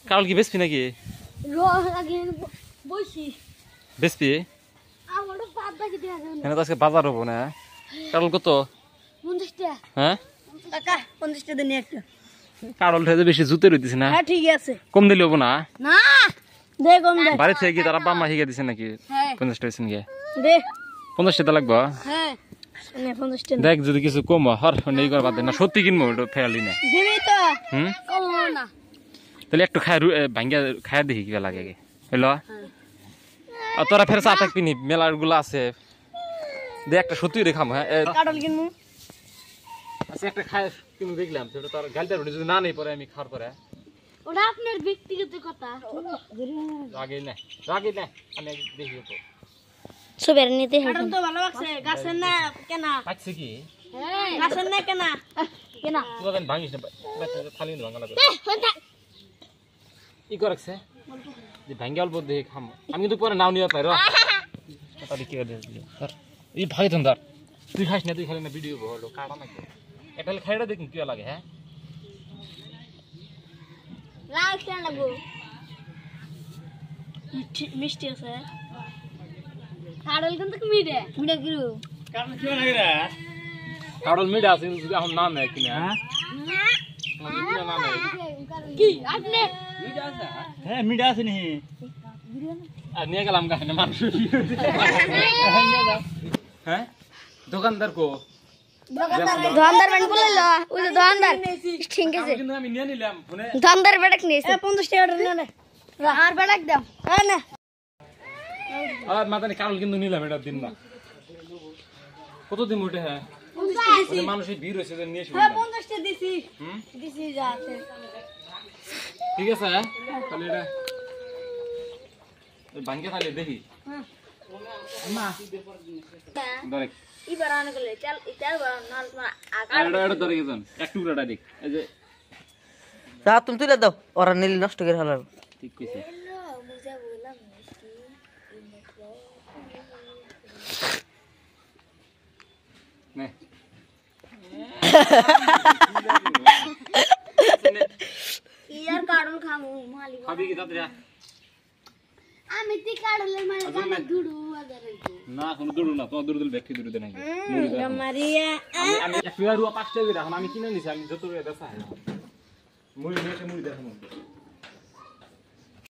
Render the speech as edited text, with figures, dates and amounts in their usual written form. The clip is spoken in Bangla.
কারল কি বেসপি নাকি বেসপি এখানে তো আজকে বাজার হবো না কারল কত হ্যাঁ কারল বেশি জুতে রইতেছে না ঠিক আছে কম দিলে হবো না না দে কম দে বাড়ি থেকে কি তারা বাম্মা শিখে দিছে নাকি 50 টাকা দিছেন গে দে 50 টাকা লাগবে হ্যাঁ নে 50 টাকা দেখ যদি কিছু কম হর নেই কর বাদ না সত্যি কিনবো এটা ফেয়ালি না দিবি তো হুম কম না তাহলে একটু খায় ভাঙ্গা খায় দেখি কিবা লাগে হইলো আর তোরা ফের চা থাকবি নি মেলার গুলো আছে দে একটা সত্যি রে খাম হ্যাঁ কাটল কিনমু আচ্ছা একটা খায় কিনু দেখলাম সেটা তোর গালটা রুনি যদি না নেই পরে আমি খাওয়ার পরে ওটা আপনার ব্যক্তিগত কথা রাগে না আমি দেখি তো সুবের নিতে কাটল তো ভালো লাগছে গাছের না কেনা আছে কি হ্যাঁ গাছের না কেনা কেনা তুই দেন ভাঙিস না খালি না ভাঙা লাগবে ই করছে যে ভাঙ্গা অল্প দেখে খাম আমি কিন্তু পরে নাও নিয়ে পাই র তাহলে কি করে স্যার এই ভাই ধন্দার তুই খাস না তুই খালি না ভিডিও হলো কাটা না এটা খাইটা দেখুন কি লাগে হ্যাঁ লাল কেন লাগবো মিষ্টি আছে কাটল কিন্তু মিঠে কি কারণ কি লাগে রে কাটল মিঠা আছে যদি এখন নাম নাই কিনা হ্যাঁ কি আপনি মিঠা আছে হ্যাঁ মিঠা আছে নি আর নিয়ে গেলাম গানে মানুষ হ্যাঁ দোকানদার কো দোকানদার বেট বললো ওই দোকানদার ঠিক আছে কিন্তু আমি নিয়ে নিলাম ফোনে দোকানদার বেটাক নিয়েছে 50 টাকা নে আর বেটাক দাও হ্যাঁ না আর মাতানি কারল কিন্তু নিলাম এটা দিন না কতদিন উঠে হ্যাঁ মানুষের ভিড় হয়েছে যে নিয়ে হ্যাঁ 50 টাকা দিছি যা আছে ঠিক আছে হ্যাঁ তাহলে এটা ভাঙ্গে খালি দেখি মা ধরে এবার আনে গেলে চল ইতার না এটা ধরে গেছেন এক টুকরাটা দেখ এই যে তা তুমি তুলে দাও ওরা নীল নষ্ট করে ফেলার ঠিক কইছে নে ইয়ার কাটল খামু মালিক খাবি কি তাড়াতাড়ি আমি তি কাটলের মানে জানা দুড়ু আদার না কোনো দুড়ু না তোমার দুড়ু দিল ব্যক্তি দুড়ু দে নাকি মারিয়া আমি এক ফিয়ারুয়া 5 টাকা এখন আমি কিনে নিছি আমি যত বেচা হয় মুড়ি নিয়ে এসে মুড়ি দেখাবো